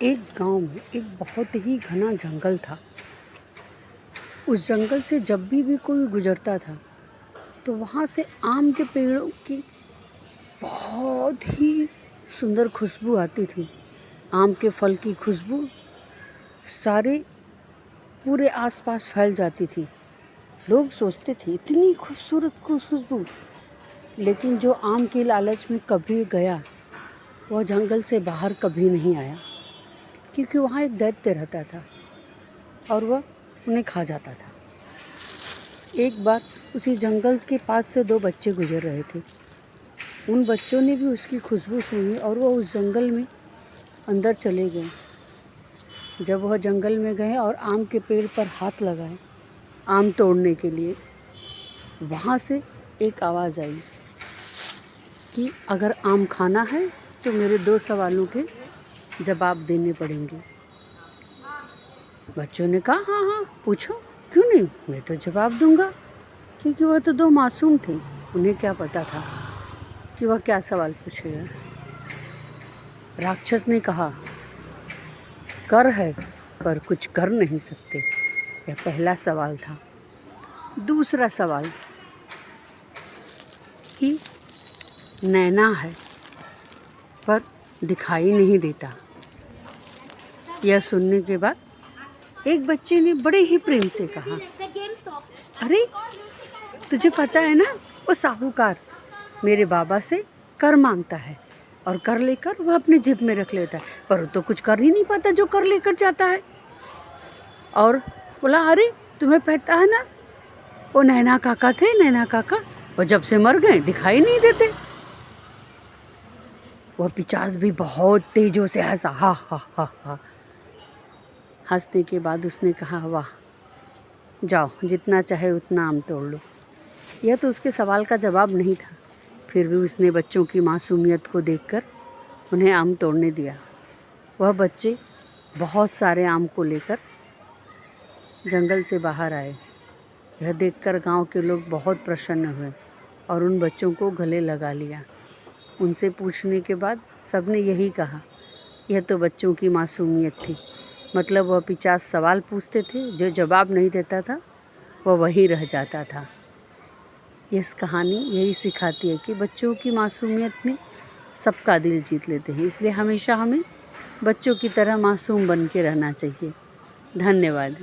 एक गांव में एक बहुत ही घना जंगल था। उस जंगल से जब भी कोई गुजरता था तो वहाँ से आम के पेड़ों की बहुत ही सुंदर खुशबू आती थी। आम के फल की खुशबू सारे पूरे आसपास फैल जाती थी। लोग सोचते थे इतनी खूबसूरत खुशबू, लेकिन जो आम के लालच में कभी गया वह जंगल से बाहर कभी नहीं आया, क्योंकि वहाँ एक दैत्य रहता था और वह उन्हें खा जाता था। एक बार उसी जंगल के पास से 2 बच्चे गुजर रहे थे। उन बच्चों ने भी उसकी खुशबू सूंघी और वह उस जंगल में अंदर चले गए। जब वह जंगल में गए और आम के पेड़ पर हाथ लगाए आम तोड़ने के लिए, वहाँ से एक आवाज़ आई कि अगर आम खाना है तो मेरे 2 सवालों के जवाब देने पड़ेंगे। बच्चों ने कहा, हाँ हाँ पूछो, क्यों नहीं, मैं तो जवाब दूंगा। क्योंकि वह तो 2 मासूम थे, उन्हें क्या पता था कि वह क्या सवाल पूछेगा। राक्षस ने कहा, कर है पर कुछ कर नहीं सकते। यह पहला सवाल था। दूसरा सवाल कि नैना है पर दिखाई नहीं देता। यह सुनने के बाद एक बच्चे ने बड़े ही प्रेम से कहा, अरे तुझे पता है ना, वो साहूकार मेरे बाबा से कर मांगता है और कर लेकर वह अपने जेब में रख लेता है, पर वो तो कुछ कर ही नहीं पाता जो कर लेकर जाता है। और बोला, अरे तुम्हें पता है ना, वो नैना काका थे, नैना काका वो जब से मर गए दिखाई नहीं देते। वह पिचास भी बहुत तेजों से हंसा, हा हा हा हा। हंसने के बाद उसने कहा, वाह, जाओ जितना चाहे उतना आम तोड़ लो। यह तो उसके सवाल का जवाब नहीं था, फिर भी उसने बच्चों की मासूमियत को देखकर उन्हें आम तोड़ने दिया। वह बच्चे बहुत सारे आम को लेकर जंगल से बाहर आए। यह देखकर गांव के लोग बहुत प्रसन्न हुए और उन बच्चों को गले लगा लिया। उनसे पूछने के बाद सबने यही कहा, यह तो बच्चों की मासूमियत थी। मतलब वह 50 सवाल पूछते थे, जो जवाब नहीं देता था वह वहीं रह जाता था। इस कहानी यही सिखाती है कि बच्चों की मासूमियत में सबका दिल जीत लेते हैं। इसलिए हमेशा हमें बच्चों की तरह मासूम बन के रहना चाहिए। धन्यवाद।